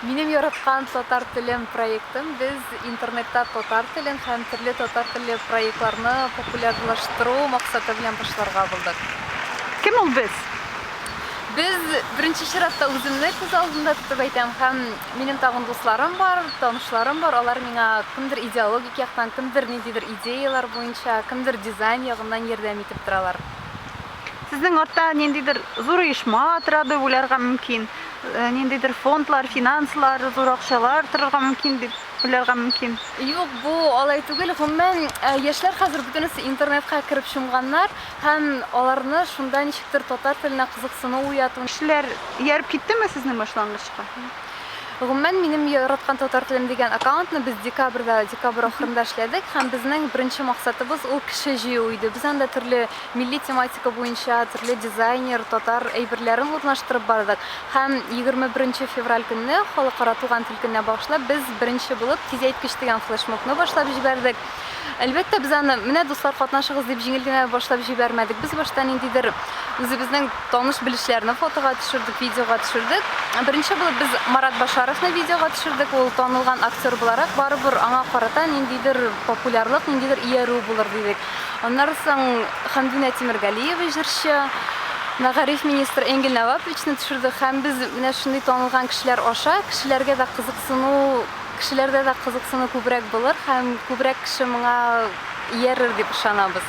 Минем яраткан татар телем проектым без интернетта татар телен һәм төрле татар телле проектларны популярлаштыру максаты белән башларга булдык. Кем ул без? Без беренче чиратта үземне күз алдында тотып әйтәм һәм минем тагын дусларым бар, танышларым бар. Алар миңа кемдер идеологик яктан, кемдер ниндидер идеялар буенча, кемдер дизайн ягыннан ярдәм итеп торалар. Сезнең артта ниндидер зур оешма тора дип уйларга мөмкин. Ниндидер фондлар, финанслар, зур акчалар торырга мөмкин дип уйларга мөмкин. Юк, бу алай түгел. Гомумән, яшьләр хәзер бөтенесе интернетка кереп чумганнар һәм аларны шунда ничектер татар теленә кызыксыну уяту. Кешеләр ияреп киттеме сезнең башлангычка? Гомумән, минем яраткан татар телем дигән аккаунтны без декабрь ахырында эшләдек һәм безнең беренче максатыбыз ул кеше җыю иде. Без анда төрле милли тематика буенча, төрле дизайнер, татар әйберләрен урнаштырып бардык. Һәм 21 февраль көнне халыкара туган тел көненә багышлап без беренче булып тизәйткеч дигән флешмобны башлап җибәрдек. Әлбәттә, без аны менә дуслар катнашыгыз дип җиңел генә башлап җибәрмәдек. Без башта ниндидер үзебезнең таныш белешләрне фотога төшердек, видеога төшердек. Беренче булып без Марат Башаровны видеога төшердек. Ул танылган актер буларак барыбер аңа карата ниндидер популярлык, ниндидер иярү булыр дидек. Аннан соң Хәмдүнә Тимергалиева җырчы, Мәгариф министры Энгель Наваповичны төшердек һәм без менә шундый танылган кешеләр аша кешеләргә дә кызыксыну, кешеләрдә дә кызыксыну күбрәк булыр һәм күбрәк кеше моңа иярер дип ышанабыз.